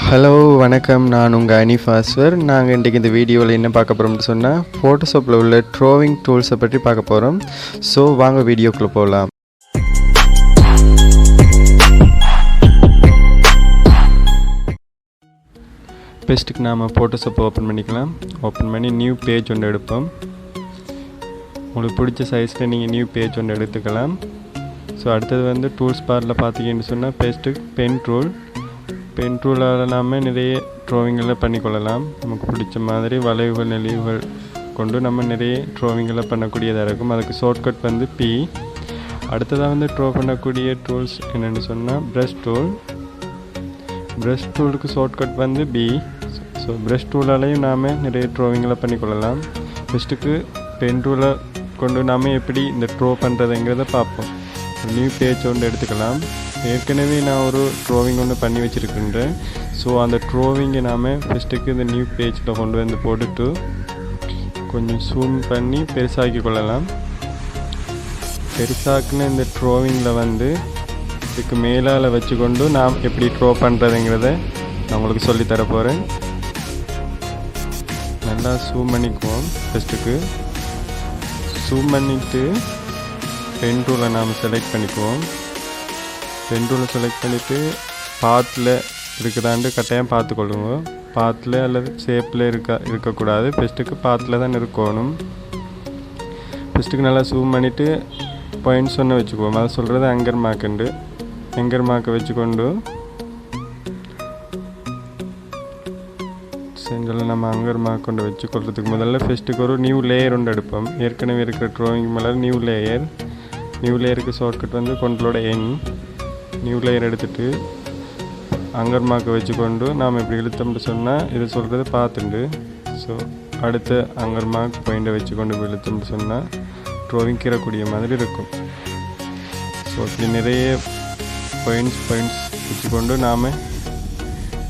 Hello வணக்கம், நான் உங்கள் அனிஃபாஸ்வர். நாங்கள் இன்றைக்கி இந்த வீடியோவில் என்ன பார்க்க போகிறோம்னு சொன்னால் ஃபோட்டோஷாப்பில் உள்ள ட்ராவிங் டூல்ஸை பற்றி பார்க்க போகிறோம். ஸோ வாங்க வீடியோக்குள்ளே போகலாம். ஃபஸ்ட்டுக்கு நாம் ஃபோட்டோஷாப்பை ஓப்பன் பண்ணிக்கலாம். ஓப்பன் பண்ணி நியூ பேஜ் ஒன்று எடுப்போம். உங்களுக்கு பிடிச்ச சைஸில் நீங்கள் நியூ பேஜ் ஒன்று எடுத்துக்கலாம். ஸோ அடுத்தது டூல்ஸ் பாரில் பார்த்தீங்கன்னு சொன்னால் ஃபஸ்ட்டு பென் டூலால் நாம் நிறைய ட்ராவிங்கெல்லாம் பண்ணிக்கொள்ளலாம். நமக்கு பிடிச்ச மாதிரி வளைவுகள் நெளிவுகள் கொண்டு நம்ம நிறைய ட்ராவிங்கெல்லாம் பண்ணக்கூடியதாக இருக்கும். அதுக்கு ஷார்ட்கட் பி. அடுத்ததாக ட்ரா பண்ணக்கூடிய டூல்ஸ் என்னென்னு சொன்னால் ப்ரஷ் டூலுக்கு ஷார்ட்கட் பி. ஸோ ப்ரஷ் டூலாலையும் நாம் நிறைய ட்ராவிங்கெல்லாம் பண்ணிக்கொள்ளலாம். ஃபஸ்ட்டுக்கு பென் டூலை கொண்டு நாம் எப்படி இந்த ட்ரா பண்ணுறதுங்கிறத பார்ப்போம். நியூ பேஜ் ஒன்று எடுத்துக்கலாம். ஏற்கனவே நான் ஒரு ட்ராவிங் ஒன்று பண்ணி வச்சுருக்கின்றேன். ஸோ அந்த ட்ராவிங்கை நாம் ஃபஸ்ட்டுக்கு இந்த நியூ பேஜில் கொண்டு போட்டுட்டு கொஞ்சம் ஜூம் பண்ணி பெருசாக்கி கொள்ளலாம். பெருசாக்குன்னு இந்த ட்ராவிங்கில் இதுக்கு மேலால் வச்சுக்கொண்டு நாம் எப்படி ட்ரா பண்ணுறதுங்கிறத நான் உங்களுக்கு சொல்லித்தர போகிறேன். நல்லா ஜூம் பண்ணிக்குவோம். ஃபஸ்ட்டுக்கு ஜூம் பண்ணிவிட்டு பென் டூலை நாம் செலக்ட் பண்ணிக்குவோம். பென் டூலை செலக்ட் பண்ணிவிட்டு பாத்தில் இருக்குதாண்டு கட்டாயம் பார்த்துக்கொள்ளுங்க. பாத்தில் அல்லது ஷேப்பில் இருக்கக்கூடாது. ஃபஸ்ட்டுக்கு பாத்தில் தான் இருக்கணும். ஃபஸ்ட்டுக்கு நல்லா ஜூம் பண்ணிவிட்டு பாயிண்ட்ஸ் ஒன்று வச்சுக்குவோம். அதை சொல்கிறது ஆங்கர் மார்க்கை வச்சுக்கொண்டு சென்டரில் நம்ம ஆங்கர் மார்க் கொண்டு வச்சுக்கொள்றதுக்கு முதல்ல ஃபஸ்ட்டுக்கு ஒரு நியூ லேயர் ஒன்று எடுப்போம். ஏற்கனவே இருக்கிற ட்ராயிங் மேலே நியூ லேயருக்கு ஷார்ட்கட் Ctrl+N. நியூ லேயர் எடுத்துகிட்டு ஆங்கர் மார்க்கை வச்சுக்கொண்டு நாம் இப்படி இழுத்தோம்னு சொன்னால் இது சொல்கிறது பார்த்துண்டு. ஸோ அடுத்த ஆங்கர் மார்க் பாயிண்டை வச்சுக்கொண்டு இழுத்தோம்னு சொன்னால் ட்ராவிங் கீறக்கூடிய மாதிரி இருக்கும். ஸோ இப்படி நிறைய பாயிண்ட்ஸ் வச்சுக்கொண்டு நாம்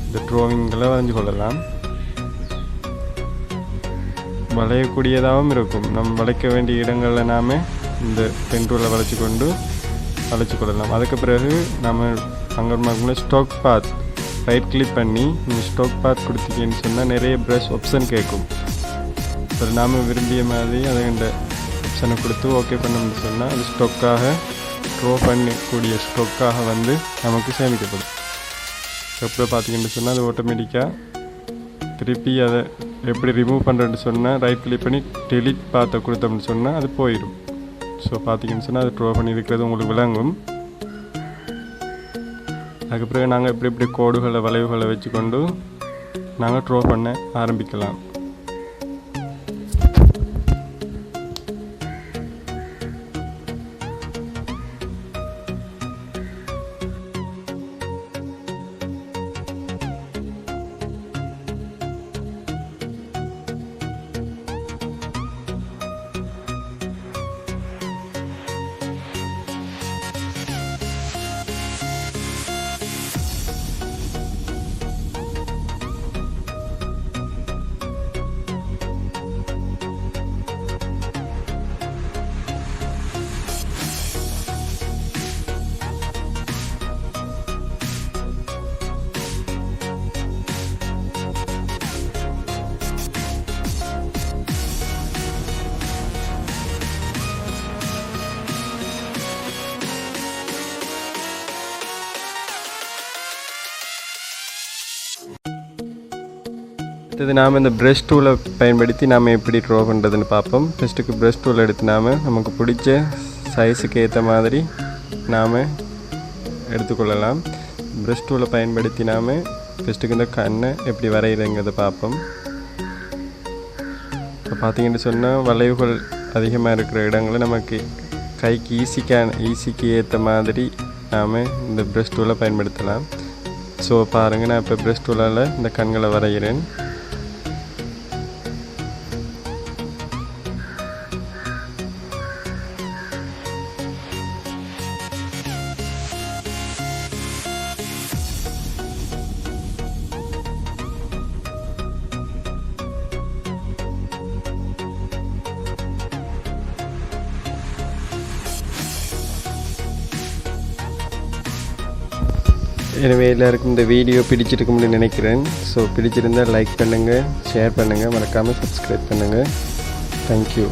இந்த ட்ராவிங்களை வரைஞ்சி கொள்ளலாம். வளையக்கூடியதாகவும் இருக்கும். நம்ம வளைக்க வேண்டிய இடங்களில் நாம் இந்த பென் டூலை வளைச்சி கொள்ளலாம். அதுக்கு பிறகு நம்ம ஆங்கர் மார்க்கில் ஸ்டாக் பாத் ரைட் கிளிக் பண்ணி இந்த ஸ்டாக் பாத் கொடுத்தீங்கன்னு சொன்னால் நிறைய ப்ரஷ் ஆப்ஷன் கேட்கும். ஸோ நாம் விரும்பிய மாதிரி அதை இந்த ஆப்ஷனை கொடுத்து ஓகே பண்ணோம்னு சொன்னால் அது ஸ்டொக்காக ட்ரா பண்ணக்கூடிய ஸ்டொக்காக நமக்கு சேமிக்கப்படும். அப்புறம் பார்த்தீங்கன்னு சொன்னால் அது ஆட்டோமேட்டிக்காக திருப்பி அதை எப்படி ரிமூவ் பண்ணுறேன்னு சொன்னால் ரைட் கிளிக் பண்ணி டெலிட் பாத்தை கொடுத்தோம்னு சொன்னால் அது போயிடும். ஸோ பார்த்தீங்கன்னு சொன்னால் அது ட்ரா பண்ணி இருக்கிறது உங்களுக்கு விளங்கும். அதுக்கு பிறகு நாங்கள் இப்படி கோடுகளை வளைவுகளை வச்சுக்கொண்டு நாங்கள் ட்ரா பண்ண ஆரம்பிக்கலாம். அடுத்தது நாம் இந்த ப்ரஷ் டூலை பயன்படுத்தி நாம் எப்படி ட்ரா பண்ணுறதுன்னு பார்ப்போம். ஃபஸ்ட்டுக்கு ப்ரஷ் டூலை எடுத்து நமக்கு பிடிச்ச சைஸுக்கு ஏற்ற மாதிரி நாம் எடுத்துக்கொள்ளலாம். ப்ரஷ் டூலை பயன்படுத்தி ஃபஸ்ட்டுக்கு இந்த கண்ணை எப்படி வரைகிறங்கிறத பார்ப்போம். இப்போ பார்த்தீங்கன்னு சொன்னால் வளைவுகள் அதிகமாக இருக்கிற இடங்களை நமக்கு கைக்கு ஈஸிக்கு ஏற்ற மாதிரி நாம் இந்த ப்ரஷ் டூலை பயன்படுத்தலாம். ஸோ பாருங்கள், நான் இப்போ ப்ரஷ் டூலால் இந்த கண்களை வரைகிறேன். எனவே எல்லாருக்கும் இந்த வீடியோ பிடிச்சிருக்கும்னு நினைக்கிறேன். ஸோ பிடிச்சிருந்தால் லைக் பண்ணுங்கள், ஷேர் பண்ணுங்கள், மறக்காமல் சப்ஸ்கிரைப் பண்ணுங்கள். தேங்க்யூ.